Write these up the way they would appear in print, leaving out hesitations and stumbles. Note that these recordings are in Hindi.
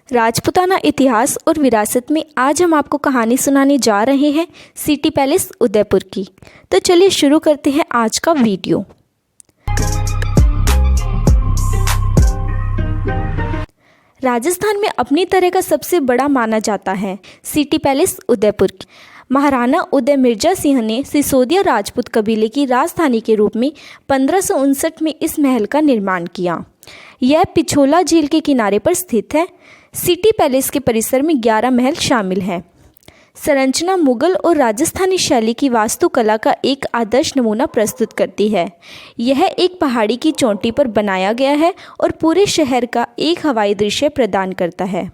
राजपूताना इतिहास और विरासत में आज हम आपको कहानी सुनाने जा रहे हैं सिटी पैलेस उदयपुर की। तो चलिए शुरू करते हैं आज का वीडियो। राजस्थान में अपनी तरह का सबसे बड़ा माना जाता है सिटी पैलेस उदयपुर की। महाराणा उदय मिर्जा सिंह ने सिसोदिया राजपूत कबीले की राजधानी के रूप में 1559 में इस महल का निर्माण किया। यह पिछोला झील के किनारे पर स्थित है। सिटी पैलेस के परिसर में 11 महल शामिल हैं। संरचना मुगल और राजस्थानी शैली की वास्तुकला का एक आदर्श नमूना प्रस्तुत करती है। यह एक पहाड़ी की चोटी पर बनाया गया है और पूरे शहर का एक हवाई दृश्य प्रदान करता है।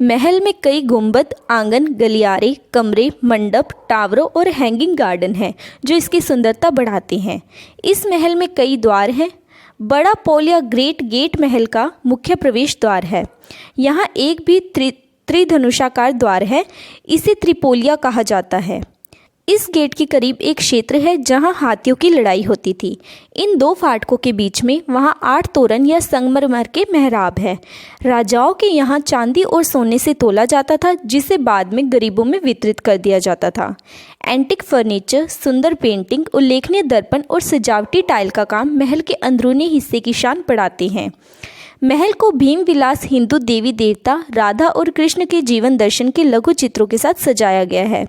महल में कई गुंबद, आंगन, गलियारे, कमरे, मंडप, टावरों और हैंगिंग गार्डन हैं जो इसकी सुंदरता बढ़ाते हैं। इस महल में कई द्वार हैं। बड़ा पोल या ग्रेट गेट महल का मुख्य प्रवेश द्वार है। यहाँ एक भी त्रिधनुषाकार द्वार है। इसे त्रिपोलिया कहा जाता है। इस गेट के करीब एक क्षेत्र है जहाँ हाथियों की लड़ाई होती थी। इन दो फाटकों के बीच में वहाँ 8 तोरण या संगमरमर के मेहराब है। राजाओं के यहाँ चांदी और सोने से तोला जाता था, जिसे बाद में गरीबों में वितरित कर दिया जाता था। एंटिक फर्नीचर, सुंदर पेंटिंग, उल्लेखनीय दर्पण और सजावटी टाइल का काम महल के अंदरूनी हिस्से की शान बढ़ाते हैं। महल को भीम विलास, हिंदू देवी देवता राधा और कृष्ण के जीवन दर्शन के लघु चित्रों के साथ सजाया गया है।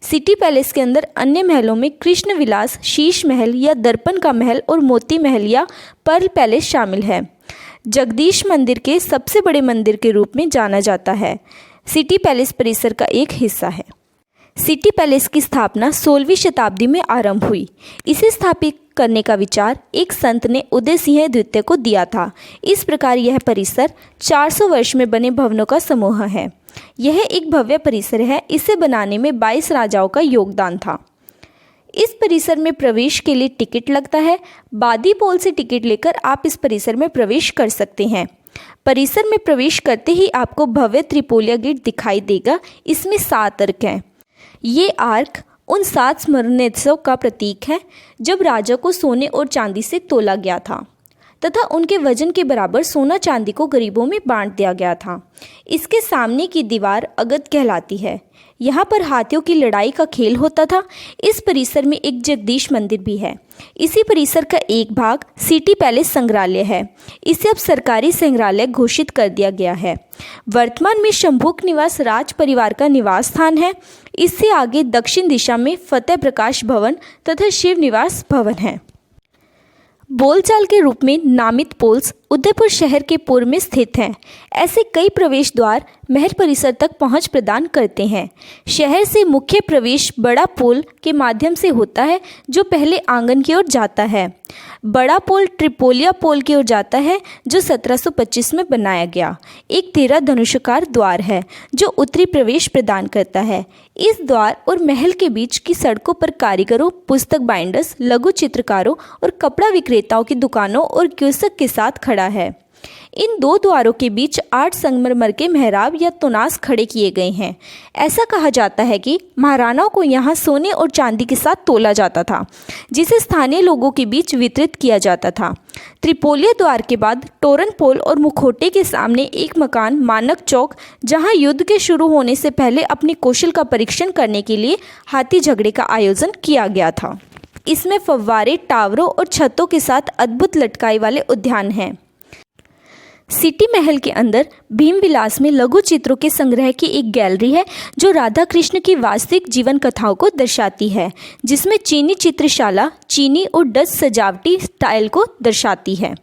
सिटी पैलेस के अंदर अन्य महलों में कृष्ण विलास, शीश महल या दर्पण का महल और मोती महल या पर्ल पैलेस शामिल है। जगदीश मंदिर के सबसे बड़े मंदिर के रूप में जाना जाता है। सिटी पैलेस परिसर का एक हिस्सा है। सिटी पैलेस की स्थापना 16वीं शताब्दी में आरंभ हुई। इसे स्थापित करने का विचार एक संत ने उदय सिंह द्वितीय को दिया था। इस प्रकार यह परिसर 400 वर्ष में बने भवनों का समूह है। यह एक भव्य परिसर है। इसे बनाने में 22 राजाओं का योगदान था। इस परिसर में प्रवेश के लिए टिकट लगता है। बादी पोल से टिकट लेकर आप इस परिसर में प्रवेश कर सकते हैं। परिसर में प्रवेश करते ही आपको भव्य त्रिपोलिया गेट दिखाई देगा। इसमें 7 अर्क हैं। ये आर्क उन 7 स्मरणोत्सव का प्रतीक है जब राजा को सोने और चांदी से तोला गया था तथा उनके वजन के बराबर सोना चांदी को गरीबों में बांट दिया गया था। इसके सामने की दीवार अगद कहलाती है। यहाँ पर हाथियों की लड़ाई का खेल होता था। इस परिसर में एक जगदीश मंदिर भी है। इसी परिसर का एक भाग सिटी पैलेस संग्रहालय है। इसे अब सरकारी संग्रहालय घोषित कर दिया गया है। वर्तमान में शंभुक निवास राज परिवार का निवास स्थान है। इससे आगे दक्षिण दिशा में फतेह प्रकाश भवन तथा शिव निवास भवन है। बोलचाल के रूप में नामित पोल्स उदयपुर शहर के पूर्व में स्थित हैं। ऐसे कई प्रवेश द्वार महल परिसर तक पहुंच प्रदान करते हैं। शहर से मुख्य प्रवेश बड़ा पोल के माध्यम से होता है, जो पहले आंगन की ओर जाता है। बड़ा पोल त्रिपोलिया पोल की ओर जाता है, जो 1725 में बनाया गया। एक 13 धनुषाकार द्वार है जो उत्तरी प्रवेश प्रदान करता है। इस द्वार और महल के बीच की सड़कों पर कारीगरों, पुस्तक बाइंडर्स, लघु चित्रकारों और कपड़ा विक्रेताओं की दुकानों और क्यूसक के साथ खड़ा है। इन 2 द्वारों के बीच 8 संगमरमर के मेहराब या तुनास खड़े किए गए हैं। ऐसा कहा जाता है कि महाराणाओं को यहाँ सोने और चांदी के साथ तोला जाता था, जिसे स्थानीय लोगों के बीच वितरित किया जाता था। त्रिपोलिया द्वार के बाद तोरण पोल और मुखौटे के सामने एक मकान मानक चौक, जहाँ युद्ध के शुरू होने से पहले अपने कौशल का परीक्षण करने के लिए हाथी झगड़े का आयोजन किया गया था। इसमें फव्वारे, टावरों और छतों के साथ अद्भुत लटकाई वाले उद्यान हैं। सिटी महल के अंदर भीमविलास में लघु चित्रों के संग्रह की एक गैलरी है जो राधा कृष्ण की वास्तविक जीवन कथाओं को दर्शाती है, जिसमें चीनी चित्रशाला, चीनी और डच सजावटी स्टाइल को दर्शाती है।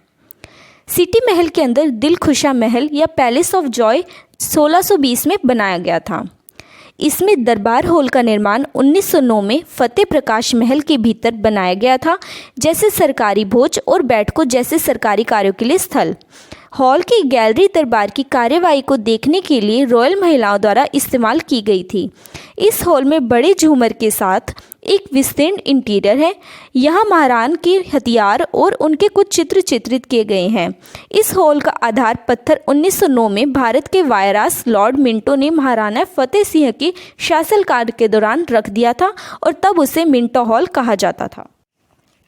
सिटी महल के अंदर दिलखुशा महल या पैलेस ऑफ जॉय 1620 में बनाया गया था। इसमें दरबार हॉल का निर्माण 1909 में फतेह प्रकाश महल के भीतर बनाया गया था, जैसे सरकारी भोज और बैठकों जैसे सरकारी कार्यों के लिए स्थल। हॉल की गैलरी दरबार की कार्यवाही को देखने के लिए रॉयल महिलाओं द्वारा इस्तेमाल की गई थी। इस हॉल में बड़े झूमर के साथ एक विस्तीर्ण इंटीरियर है। यहाँ महाराणा के हथियार और उनके कुछ चित्र चित्रित किए गए हैं। इस हॉल का आधार पत्थर 1909 में भारत के वायरास लॉर्ड मिंटो ने महाराणा फतेह सिंह के शासनकाल के दौरान रख दिया था और तब उसे मिंटो हॉल कहा जाता था।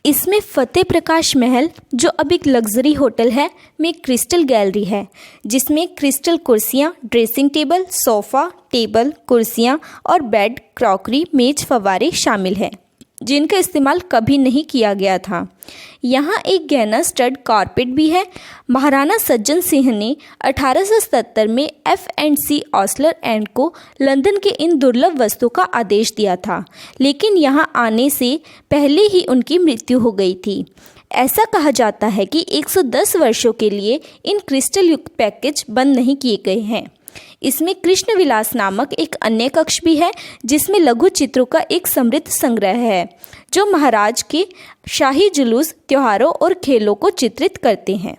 इसमें फतेह प्रकाश महल, जो अब एक लग्जरी होटल है, में क्रिस्टल गैलरी है जिसमें क्रिस्टल कुर्सियाँ, ड्रेसिंग टेबल, सोफ़ा, टेबल, कुर्सियाँ और बेड, क्रॉकरी, मेज, फव्वारे शामिल हैं जिनका इस्तेमाल कभी नहीं किया गया था। यहाँ एक गहना स्टड कारपेट भी है। महाराणा सज्जन सिंह ने 1877 में F&C ऑस्लर एंड को लंदन के इन दुर्लभ वस्तुओं का आदेश दिया था, लेकिन यहाँ आने से पहले ही उनकी मृत्यु हो गई थी। ऐसा कहा जाता है कि 110 वर्षों के लिए इन क्रिस्टल युक्त पैकेज बंद नहीं किए गए हैं। इसमें कृष्ण विलास नामक एक अन्य कक्ष भी है जिसमें लघु चित्रों का एक समृद्ध संग्रह है जो महाराज के शाही जुलूस, त्योहारों और खेलों को चित्रित करते हैं।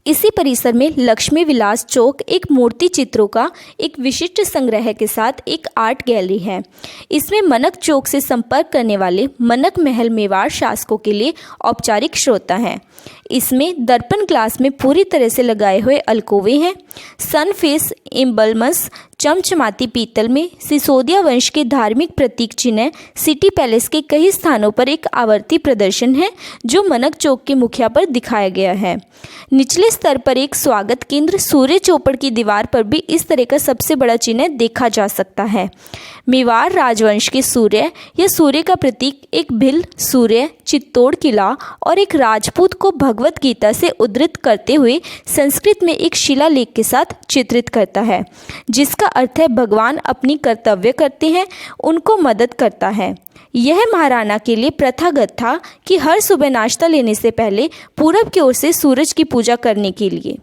इसी परिसर में लक्ष्मी विलास चौक एक मूर्ति चित्रों का एक विशिष्ट संग्रह के साथ एक आर्ट गैलरी है। इसमें मनक चौक से संपर्क करने वाले मनक महल मेवाड़ शासकों के लिए औपचारिक श्रोता हैं। इसमें दर्पण ग्लास में पूरी तरह से लगाए हुए अलकोवे हैं। सन फेस एम्बलम्स चमचमाती पीतल में सिसोदिया वंश के धार्मिक प्रतीक चिन्ह सिटी पैलेस के कई स्थानों पर एक आवर्ती प्रदर्शन है जो मनक चौक के मुखिया पर दिखाया गया है। निचले स्तर पर एक स्वागत केंद्र सूर्य चौपड़ की दीवार पर भी इस तरह का सबसे बड़ा चिन्ह देखा जा सकता है। मेवाड़ राजवंश के सूर्य या सूर्य का प्रतीक एक भिल, सूर्य, चित्तौड़ किला और एक राजपूत को भगवत गीता से उद्धृत करते हुए संस्कृत में एक शिलालेख के साथ चित्रित करता है, जिसका अर्थ है भगवान अपनी कर्तव्य करते हैं, उनको मदद करता है। यह महाराणा के लिए प्रथागत था कि हर सुबह नाश्ता लेने से पहले पूरब की ओर से सूरज की पूजा करने के लिए।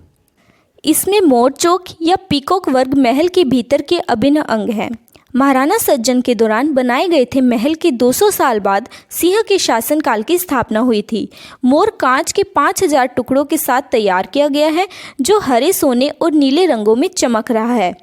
इसमें मोर चौक या पीकॉक वर्ग महल के भीतर के अभिन्न अंग हैं। महाराणा सज्जन के दौरान बनाए गए थे महल के 200 साल बाद सिंह के शासनकाल की स्थापना हुई थी। मोर कांच के 5000 टुकड़ों के साथ तैयार किया गया है जो हरे, सोने और नीले रंगों में चमक रहा है।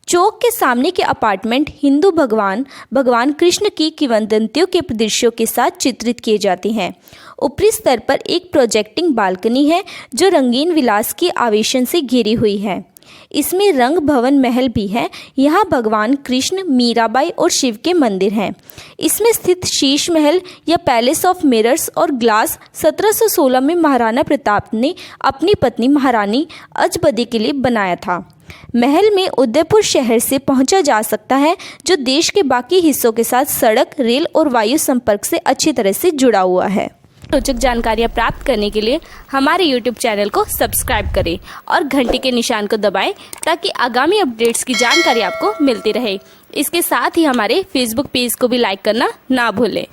चौक के सामने के अपार्टमेंट हिंदू भगवान कृष्ण की किंवदंतियों के दृश्यों के साथ चित्रित किए जाते हैं। ऊपरी स्तर पर एक प्रोजेक्टिंग बालकनी है जो रंगीन विलास के आवेशन से घिरी हुई है। इसमें रंग भवन महल भी है। यहाँ भगवान कृष्ण, मीराबाई और शिव के मंदिर हैं। इसमें स्थित शीश महल या पैलेस ऑफ मिरर्स और ग्लास 1716 में महाराणा प्रताप ने अपनी पत्नी महारानी अजबदे के लिए बनाया था। महल में उदयपुर शहर से पहुंचा जा सकता है जो देश के बाकी हिस्सों के साथ सड़क, रेल और वायु संपर्क से अच्छी तरह से जुड़ा हुआ है। रोचक जानकारियाँ प्राप्त करने के लिए हमारे YouTube चैनल को सब्सक्राइब करें और घंटी के निशान को दबाएं ताकि आगामी अपडेट्स की जानकारी आपको मिलती रहे। इसके साथ ही हमारे Facebook पेज को भी लाइक करना ना भूलें।